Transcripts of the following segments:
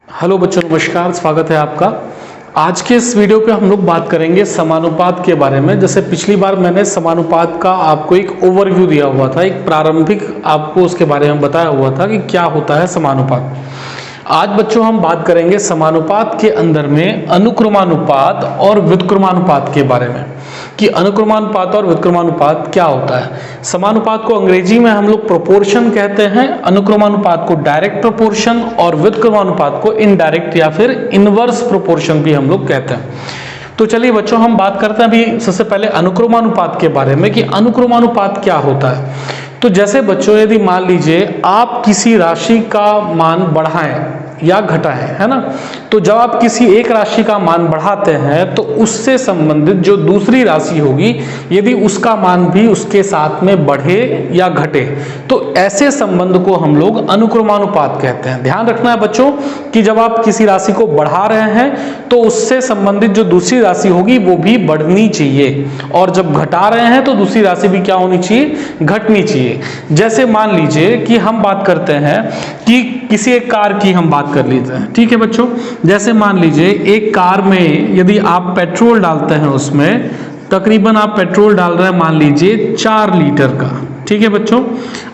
Hello बच्चों, नमस्कार। स्वागत है आपका। आज के इस वीडियो पे हम लोग बात करेंगे समानुपात के बारे में। जैसे पिछली बार मैंने समानुपात का आपको एक ओवरव्यू दिया हुआ था, एक प्रारंभिक आपको उसके बारे में बताया हुआ था कि क्या होता है समानुपात। आज बच्चों हम बात करेंगे समानुपात के अंदर में अनुक्रमानुपात और व्युत्क्रमानुपात के बारे में कि अनुक्रमानुपात और व्युत्क्रमानुपात क्या होता है। समानुपात को अंग्रेजी में हम लोग प्रोपोर्शन कहते हैं, अनुक्रमानुपात को डायरेक्ट प्रोपोर्शन और व्युत्क्रमानुपात को इनडायरेक्ट या फिर इनवर्स प्रोपोर्शन भी हम लोग कहते हैं। तो चलिए बच्चों हम बात करते हैं अभी सबसे पहले अनुक्रमानुपात के बारे में कि अनुक्रमानुपात क्या होता है। तो जैसे बच्चों यदि मान लीजिए आप किसी राशि का मान बढ़ाएं या घटाएं, है ना, तो जब आप किसी एक राशि का मान बढ़ाते हैं तो उससे संबंधित जो दूसरी राशि होगी यदि उसका मान भी उसके साथ में बढ़े या घटे तो ऐसे संबंध को हम लोग अनुक्रमानुपात कहते हैं। ध्यान रखना है बच्चों कि जब आप किसी राशि को बढ़ा रहे हैं तो उससे संबंधित जो दूसरी राशि होगी वो भी बढ़नी चाहिए, और जब घटा रहे हैं तो दूसरी राशि भी क्या होनी चाहिए, घटनी चाहिए। जैसे मान लीजिए कि हम बात करते हैं कि किसी एक कार की हम बात कर लीजिए, ठीक है बच्चों। जैसे मान लीजिए एक कार में यदि आप पेट्रोल डालते हैं, उसमें तकरीबन आप पेट्रोल डाल रहे हैं मान लीजिए 4 लीटर का, ठीक है बच्चों।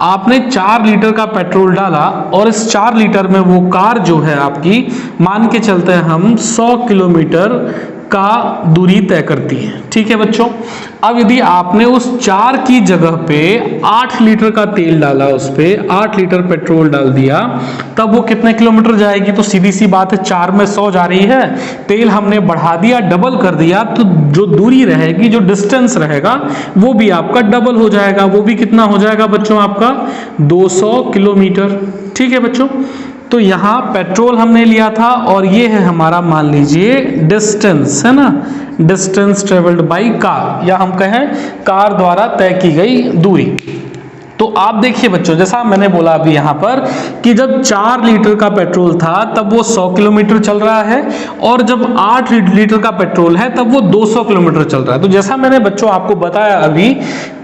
आपने 4 लीटर का पेट्रोल डाला और इस 4 लीटर में वो कार जो है आपकी, मान के चलते हैं हम 100 किलोमीटर का दूरी तय करती है, ठीक है बच्चों। अब यदि आपने उस 4 की जगह पे 8 लीटर का तेल डाला, उस पे 8 लीटर पेट्रोल डाल दिया, तब वो कितने किलोमीटर जाएगी। तो सीधी सी बात है 4 में 100 जा रही है, तेल हमने बढ़ा दिया, डबल कर दिया, तो जो दूरी रहेगी, जो डिस्टेंस रहेगा वो भी आपका डबल हो जाएगा। वो भी कितना हो जाएगा बच्चों, आपका 200 किलोमीटर, ठीक है बच्चों। तो यहाँ पेट्रोल हमने लिया था और ये है हमारा मान लीजिए डिस्टेंस, है ना, डिस्टेंस ट्रेवल्ड बाय कार, या हम कहें कार द्वारा तय की गई दूरी। तो आप देखिए बच्चों, जैसा मैंने बोला अभी यहाँ पर कि जब 4 लीटर का पेट्रोल था तब वो 100 किलोमीटर चल रहा है, और जब 8 लीटर का पेट्रोल है तब वो 200 किलोमीटर चल रहा है। तो जैसा मैंने बच्चों आपको बताया अभी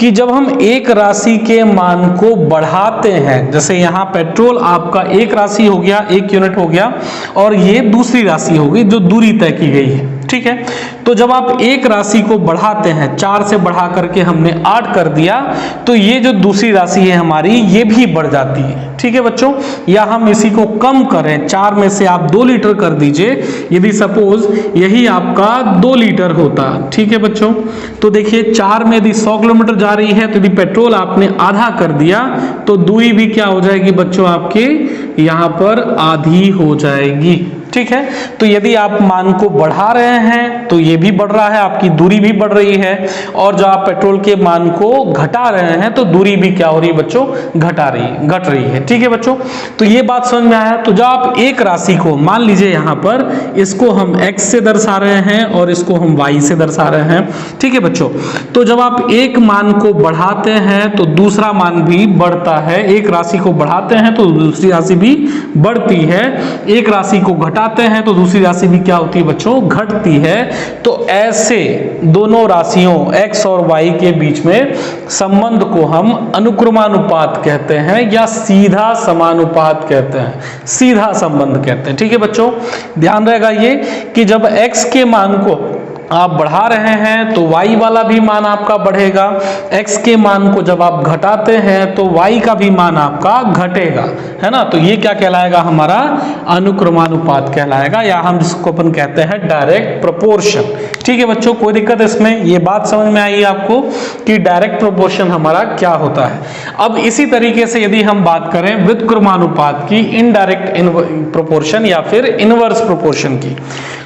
कि जब हम एक राशि के मान को बढ़ाते हैं, जैसे यहाँ पेट्रोल आपका एक राशि हो गया, 1 यूनिट हो गया, और ये दूसरी राशि होगी जो दूरी तय की गई है, ठीक है। तो जब आप एक राशि को बढ़ाते हैं, 4 से बढ़ा करके हमने 8 कर दिया, तो ये जो दूसरी राशि है हमारी ये भी बढ़ जाती है, ठीक है बच्चों। या हम इसी को कम करें, 4 में से आप 2 लीटर कर दीजिए, यदि सपोज यही आपका 2 लीटर होता, ठीक है बच्चों। तो देखिए 4 में यदि 100 किलोमीटर जा रही है तो यदि पेट्रोल आपने आधा कर दिया तो दूरी भी क्या हो जाएगी बच्चों, आपके यहाँ पर आधी हो जाएगी, ठीक है। तो यदि आप मान को बढ़ा रहे हैं तो ये भी बढ़ रहा है, आपकी दूरी भी बढ़ रही है, और जो आप पेट्रोल के मान को घटा रहे हैं तो दूरी भी क्या हो रही है बच्चों, घट रही है, ठीक है बच्चों। तो ये बात समझ में आया। तो जब आप एक राशि को मान लीजिए यहाँ पर इसको हम x से दर्शा रहे हैं और इसको हम y से दर्शा रहे हैं, ठीक है बच्चों। तो जब आप एक मान को बढ़ाते हैं तो दूसरा मान भी बढ़ता है, एक राशि को बढ़ाते हैं तो दूसरी राशि भी बढ़ती है, एक राशि को घटाते हैं तो दूसरी राशि भी क्या होती है बच्चों, घटती है। तो ऐसे दोनों राशियों x और y के बीच में संबंध को हम अनुक्रमानुपात कहते हैं या सीधा समानुपात कहते हैं, सीधा संबंध कहते हैं, ठीक है बच्चों। ध्यान रहेगा ये कि जब x के मान को आप बढ़ा रहे हैं तो y वाला भी मान आपका बढ़ेगा, x के मान को जब आप घटाते हैं तो y का भी मान आपका घटेगा, है ना। तो ये क्या कहलाएगा, हमारा अनुक्रमानुपात कहलाएगा, या हम जिसको अपन कहते हैं डायरेक्ट प्रोपोर्शन, ठीक है बच्चों। कोई दिक्कत इसमें, ये बात समझ में आई आपको कि डायरेक्ट प्रोपोर्शन हमारा क्या होता है। अब इसी तरीके से यदि हम बात करें व्युत्क्रमानुपात की, इनडायरेक्ट प्रोपोर्शन या फिर इनवर्स प्रोपोर्शन की,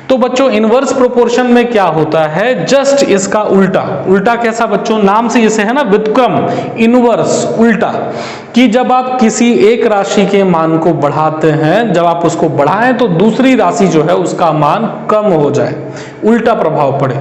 तो बच्चों इनवर्स प्रोपोर्शन में क्या होता है, जस्ट इसका उल्टा। उल्टा कैसा बच्चों, नाम से जैसे है ना व्युत्क्रम, इनवर्स उल्टा, कि जब आप किसी एक राशि के मान को बढ़ाते हैं, जब आप उसको बढ़ाएं तो दूसरी राशि जो है उसका मान कम हो जाए, उल्टा प्रभाव पड़े।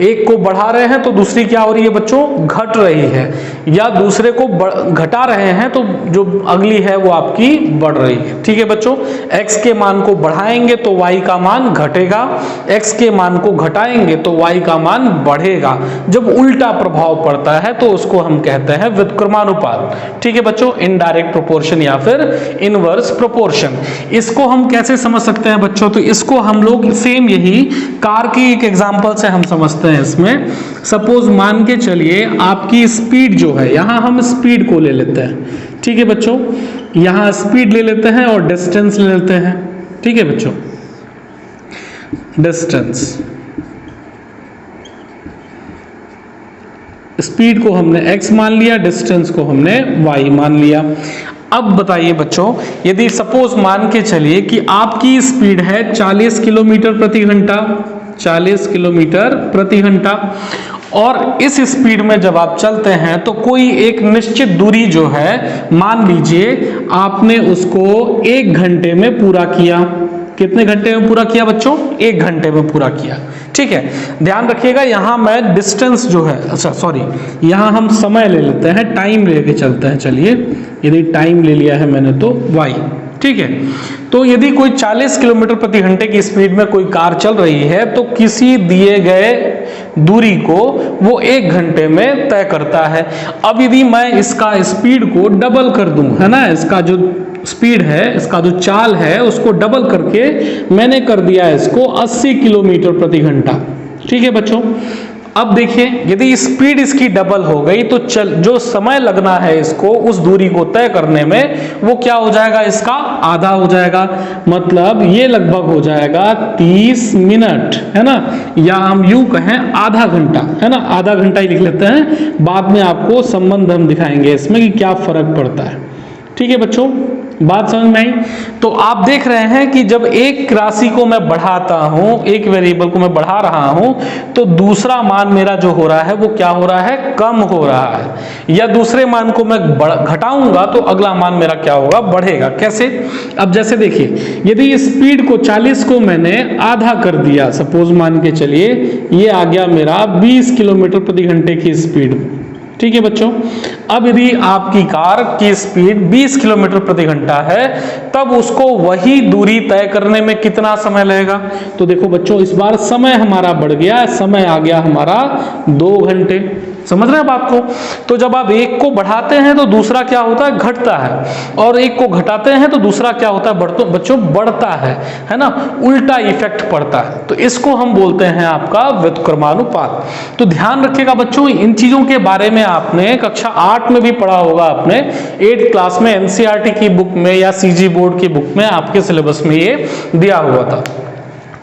एक को बढ़ा रहे हैं तो दूसरी क्या हो रही है बच्चों, घट रही है, या दूसरे को घटा रहे हैं तो जो अगली है वो आपकी बढ़ रही है, ठीक है बच्चों। x के मान को बढ़ाएंगे तो y का मान घटेगा, x के मान को घटाएंगे तो y का मान बढ़ेगा। जब उल्टा प्रभाव पड़ता है तो उसको हम कहते हैं व्युत्क्रमानुपात। ठीक है बच्चों, इनडायरेक्ट प्रोपोर्शन या फिर इनवर्स प्रोपोर्शन। इसको हम कैसे समझ सकते हैं बच्चों? तो इसको हम लोग सेम यही कार की एक एग्जांपल से हम समझते हैं। इसमें सपोज मान के चलिए आपकी स्पीड जो है, यहां हम स्पीड को ले लेते हैं। ठीक है बच्चों, यहां स्पीड ले लेते हैं और डिस्टेंस ले लेते हैं। ठीक है बच्चों, डिस्टेंस, स्पीड को हमने x मान लिया, डिस्टेंस को हमने y मान लिया। अब बताइए बच्चों, यदि सपोज मान के चलिए कि आपकी स्पीड है 40 किलोमीटर प्रति घंटा, 40 किलोमीटर प्रति घंटा, और इस स्पीड में जब आप चलते हैं तो कोई एक निश्चित दूरी जो है, मान लीजिए आपने उसको 1 घंटे में पूरा किया। कितने घंटे में पूरा किया बच्चों? 1 घंटे में पूरा किया। ठीक है, ध्यान रखिएगा यहां मैं डिस्टेंस जो है, अच्छा सॉरी, यहां हम समय ले लेते हैं, टाइम लेके चलते हैं। चलिए, यदि टाइम ले लिया है मैंने तो y। ठीक है, तो यदि कोई 40 किलोमीटर प्रति घंटे की स्पीड में कोई कार चल रही है तो किसी दिए गए दूरी को वो 1 घंटे में तय करता है। अब यदि मैं इसका स्पीड को डबल कर दूं, है ना, इसका जो स्पीड है, इसका जो चाल है उसको डबल करके मैंने कर दिया इसको 80 किलोमीटर प्रति घंटा। ठीक है बच्चों, अब देखिए यदि स्पीड इसकी डबल हो गई तो जो समय लगना है इसको उस दूरी को तय करने में, वो क्या हो जाएगा? इसका आधा हो जाएगा। मतलब ये लगभग हो जाएगा 30 मिनट, है ना, या हम यूं कहें आधा घंटा, है ना, आधा घंटा ही लिख लेते हैं। बाद में आपको संबंध हम दिखाएंगे इसमें कि क्या फर्क पड़ता है। ठीक है बच्चों, बात समझ में आई? तो आप देख रहे हैं कि जब एक राशि को मैं बढ़ाता हूं, एक वेरिएबल को मैं बढ़ा रहा हूं, तो दूसरा मान मेरा जो हो रहा है वो क्या हो रहा है? कम हो रहा है। या दूसरे मान को मैं घटाऊंगा तो अगला मान मेरा क्या होगा? बढ़ेगा। कैसे? अब जैसे देखिए, यदि स्पीड को 40 को मैंने आधा कर दिया, सपोज मान के चलिए ये आ गया मेरा 20 किलोमीटर प्रति घंटे की स्पीड। ठीक है बच्चों, अब यदि आपकी कार की स्पीड 20 किलोमीटर प्रति घंटा है, तब उसको वही दूरी तय करने में कितना समय लगेगा? तो देखो बच्चों, इस बार समय हमारा बढ़ गया, समय आ गया हमारा 2 घंटे। समझ रहे हैं बात को? तो जब आप एक को बढ़ाते हैं तो दूसरा क्या होता है? घटता है, और एक को घटाते हैं तो दूसरा क्या होता है? बच्चों बढ़ता है ना, उल्टा इफेक्ट पड़ता है। तो इसको हम बोलते हैं आपका व्युत्क्रमानुपात। तो ध्यान रखिएगा बच्चों, इन चीजों के बारे में आपने कक्षा 8 में भी पढ़ा होगा, आपने 8th क्लास में एनसीईआरटी की बुक में या सीजी बोर्ड की बुक में आपके सिलेबस में ये दिया हुआ था।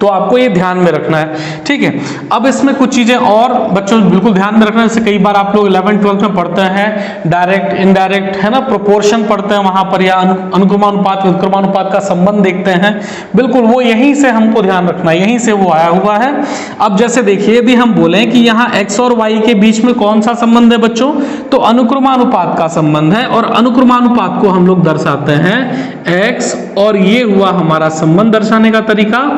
तो आपको ये ध्यान में रखना है। ठीक है, अब इसमें कुछ चीजें और बच्चों बिल्कुल ध्यान में रखना है। जैसे कई बार आप लोग 11th 12th में पढ़ते हैं डायरेक्ट इनडायरेक्ट, है ना, प्रोपोर्शन पढ़ते हैं वहां पर, या अनुक्रमानुपात व्युत्क्रमानुपात का संबंध देखते हैं। बिल्कुल वो यहीं से हमको ध्यान रखना है, यहीं से वो आया हुआ है। अब जैसे देखिए, यदि हम बोलें कि यहाँ x और y के बीच में कौन सा संबंध है बच्चों? तो अनुक्रमानुपात का संबंध है, और अनुक्रमानुपात को हम लोग दर्शाते हैं x, और ये हुआ हमारा संबंध दर्शाने का तरीका,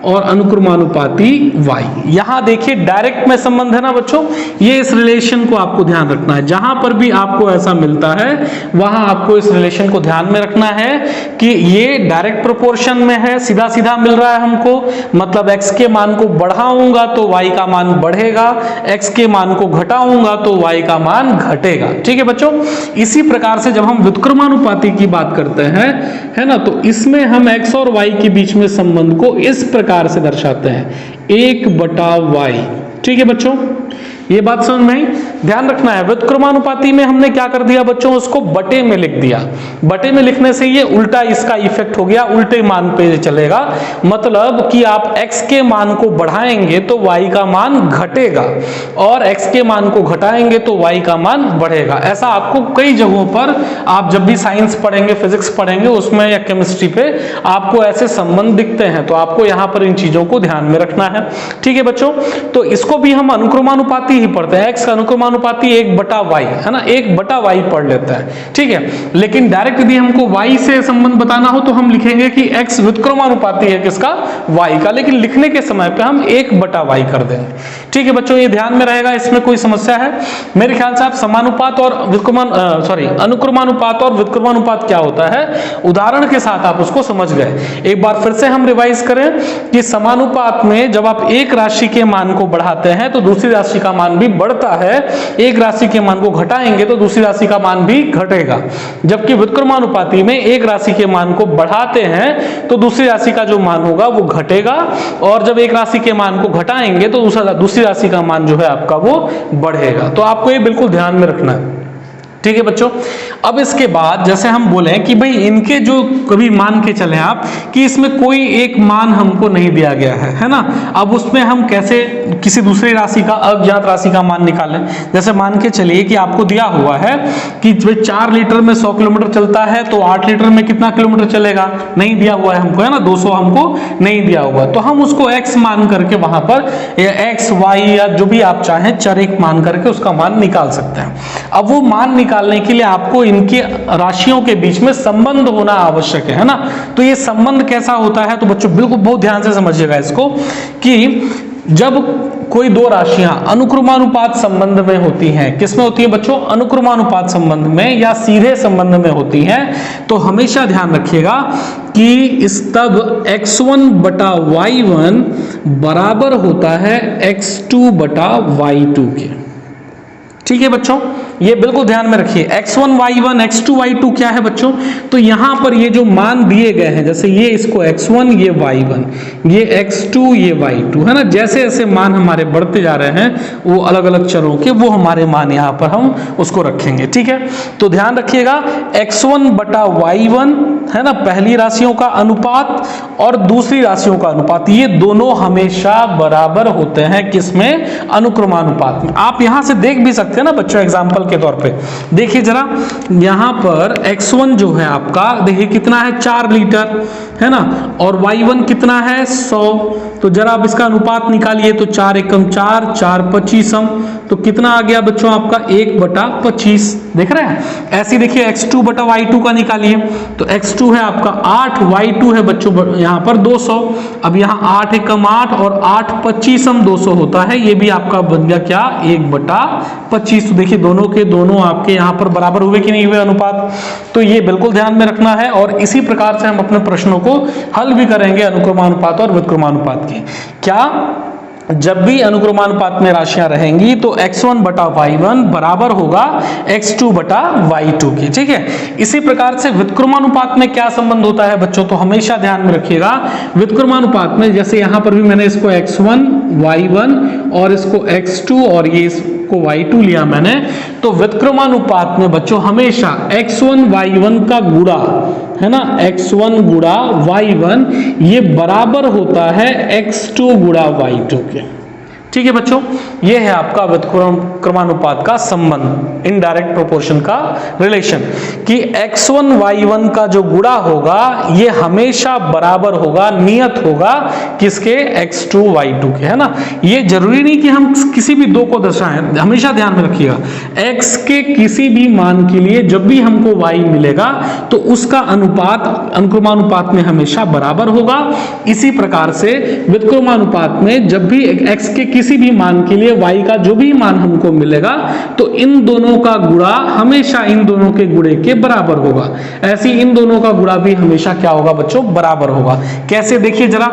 और अनुक्रमानुपाती y। यहां देखिए डायरेक्ट में संबंध है ना बच्चों, ये इस रिलेशन को आपको ध्यान रखना है। जहां पर भी आपको ऐसा मिलता है वहां आपको इस रिलेशन को ध्यान में रखना है कि ये डायरेक्ट प्रोपोर्शन में है, सीधा सीधा मिल रहा है हमको। मतलब x के मान को बढ़ाऊंगा तो y का मान बढ़ेगा, x के मान को घटाऊंगा तो y का मान घटेगा। ठीक है बच्चों, इसी प्रकार से जब हम व्युत्क्रमानुपाती की बात करते हैं, है ना, तो इसमें हम x और y के बीच में संबंध को इस प्रकार से दर्शाते हैं 1/y। ठीक है बच्चों, ये बात समझ में आई? ध्यान रखना है, व्युत्क्रमानुपाती में हमने क्या कर दिया बच्चों? उसको बटे में लिख दिया। बटे में लिखने से ये उल्टा इसका इफेक्ट हो गया, उल्टे मान पे चलेगा। मतलब कि आप x के मान को बढ़ाएंगे तो y का मान घटेगा, और x के मान को घटाएंगे तो y का मान बढ़ेगा। ऐसा आपको कई जगहों पर, आप जब भी साइंस पढ़ेंगे, फिजिक्स पढ़ेंगे उसमें, या केमिस्ट्री पे आपको ऐसे संबंध दिखते हैं। तो आपको यहाँ पर इन चीजों को ध्यान में रखना है। ठीक है बच्चों, तो इसको भी हम अनुक्रमानुपाती ही पढ़ते हैं, x का अनुक्रमानुपाती 1/y है ना, 1/y पढ़ लेता है, ठीक है। लेकिन डायरेक्ट यदि हमको y से संबंध बताना हो तो हम लिखेंगे कि x व्युत्क्रमानुपाती है किसका, y का, लेकिन लिखने के समय पे हम 1/y कर देंगे, ठीक है बच्चों। ये ध्यान में रहेगा, इसमें कोई समस्या है? मेरे ख्याल से आप समानुपात और अनुक्रमानुपात और व्युत्क्रमानुपात क्या होता है उदाहरण के साथ आप उसको समझ गए। एक बार फिर से हम रिवाइज करें कि समानुपात में जब आप एक राशि के मान को बढ़ाते हैं तो दूसरी राशि का मान भी बढ़ता है, एक राशि के मान को घटाएंगे तो दूसरी राशि का मान भी घटेगा। जबकि व्युत्क्रमानुपाती में एक राशि के मान को बढ़ाते हैं तो दूसरी राशि का जो मान होगा वो घटेगा, और जब एक राशि के मान को घटाएंगे तो दूसरी राशि का मान जो है आपका वो बढ़ेगा। तो आपको ये बिल्कुल ध्यान में रखना है, ठीक है बच्चों। अब इसके बाद जैसे हम बोले कि भाई इनके जो कभी मान के चले आप कि इसमें कोई एक मान हमको नहीं दिया गया है ना, अब उसमें हम कैसे किसी दूसरी राशि का, अज्ञात राशि का मान निकालें। जैसे मान के चलिए कि आपको दिया हुआ है कि 4 लीटर में 100 किलोमीटर चलता है तो 8 लीटर में कितना किलोमीटर चलेगा, नहीं दिया हुआ है हमको, है ना, 200 हमको नहीं दिया हुआ, तो हम उसको x मान करके वहां पर x y या जो भी आप चाहें चर एक मान करके उसका मान निकाल सकते हैं। अब वो मान निकालने के लिए आपको इनकी राशियों के बीच में संबंध होना आवश्यक है ना। तो ये संबंध कैसा होता है, तो बच्चों बिल्कुल बहुत ध्यान से समझिएगा इसको कि जब कोई दो राशियां अनुक्रमानुपात संबंध में होती हैं, किसमें होती है बच्चों, अनुक्रमानुपात संबंध में या सीधे संबंध में होती हैं, तो हमेशा ध्यान रखिएगा कि इस तब x1/y1 बराबर होता है x2/y2 के, ठीक है बच्चों। ये बिल्कुल ध्यान में रखिए, x1 y1 x2 y2 क्या है बच्चों, तो यहां पर ये जो मान दिए गए हैं, जैसे ये इसको x1 ये y1 ये x2 ये y2 है ना, जैसे जैसे मान हमारे बढ़ते जा रहे हैं वो अलग अलग चरों के वो हमारे मान यहां पर हम उसको रखेंगे, ठीक है। तो ध्यान रखिएगा x1/y1 है ना, पहली राशियों का अनुपात और दूसरी राशियों का अनुपात, ये दोनों हमेशा बराबर होते हैं किसमें, अनुक्रमानुपात में। आप यहां से देख भी सकते हैं ना बच्चों, एग्जांपल के तौर पे देखिए जरा, यहां पर x1 जो है आपका देखिए कितना है 4 लीटर है ना, और y1 कितना है 100, तो जरा आप इसका अनुपात निकालिए, तो 4 एकम 4 4 25 तो कितना आ गया बच्चों आपका 1/25, देख रहे हैं। ऐसे देखिए x2/y2 का निकालिए, तो x2 है आपका 8, y2 है बच्चों यहां पर 200, अब यहां 8 एकम 8 और 8 25 200 होता है, ये भी आपका बन गया क्या 1/25। तो देखिए दोनों के दोनों आपके यहां पर बराबर हुए कि नहीं हुए अनुपात, तो ये बिल्कुल ध्यान में रखना है। और इसी प्रकार से हम अपने प्रश्नों को हल भी करेंगे अनुक्रमानुपात और व्युत्क्रमानुपात की। क्या जब भी अनुक्रमानुपात में राशियां रहेंगी तो x1/y1 बराबर होगा x2/y2 की, ठीक है। इसी प्रकार से व्युत्क्रमानुपात में क्या संबंध होता है बच्चों, तो हमेशा ध्यान में रखिएगा व्युत्क्रमानुपात में, जैसे यहां पर भी मैंने इसको x1 y1 और इसको x2 और ये इसको y2 लिया मैंने, तो व्युत्क्रमानुपात में बच्चों हमेशा x1 y1 का गुणा है ना, x1 गुणा y1 ये बराबर होता है x2 गुणा y2 के, ठीक है बच्चों। ये है आपका व्युत्क्रमानुपात का संबंध, इनडायरेक्ट प्रोपोर्शन का रिलेशन, कि x1 y1 का जो गुणा होगा ये हमेशा बराबर होगा, नियत होगा किसके, x2 y2 के, है ना। ये जरूरी नहीं कि हम किसी भी दो को दर्शाएं, हमेशा ध्यान में रखिएगा x के किसी भी मान के लिए जब भी हमको y मिलेगा तो उसका अनुपात अनुक्रमानुपात में हमेशा बराबर होगा। इसी प्रकार से व्युत्क्रमानुपात में जब भी x के किसी भी मान के लिए y का जो भी मान हमको मिलेगा तो इन दोनों का गुणा हमेशा इन दोनों के गुणे के बराबर होगा। ऐसे इन दोनों का गुणा भी हमेशा क्या होगा बच्चों, बराबर होगा। कैसे देखिए जरा,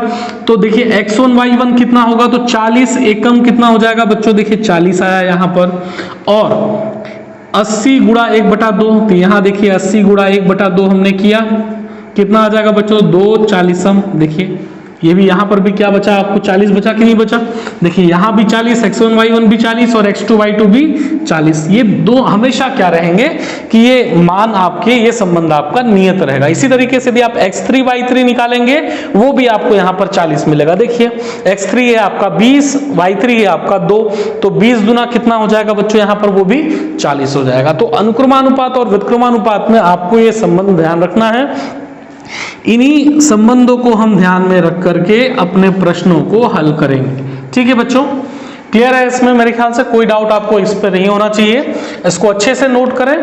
तो देखिए x1 y1 कितना होगा, तो 40 एकम कितना हो जाएगा बच्चों, देखिए 40 आया यहां पर, और 80 गुणा 1/2, तो यहां देखिए 80 गुणा 1/2 हमने किया, कितना आ जाएगा बच्चों 2 40। देखिए ये भी यहां पर भी क्या बचा आपको, 40 बचा कि नहीं बचा, देखिए यहां भी 40, x1 y1 भी 40 और x2 y2 भी 40। ये दो हमेशा क्या रहेंगे कि ये मान आपके, ये संबंध आपका नियत रहेगा। इसी तरीके से यदि आप x3 y3 निकालेंगे वो भी आपको यहां पर 40 मिलेगा। देखिए x3 है आपका 20, y3 है आपका 2, तो 20 गुना कितना हो जाएगा बच्चों, यहां पर वो भी 40 हो जाएगा। तो अनुक्रमानुपात और व्युत्क्रमानुपात में आपको ये संबंध ध्यान रखना है। इन्हीं संबंधों को हम ध्यान में रख करके अपने प्रश्नों को हल करेंगे, ठीक है बच्चों। क्लियर है? इसमें मेरे ख्याल से कोई डाउट आपको इस पर नहीं होना चाहिए। इसको अच्छे से नोट करें।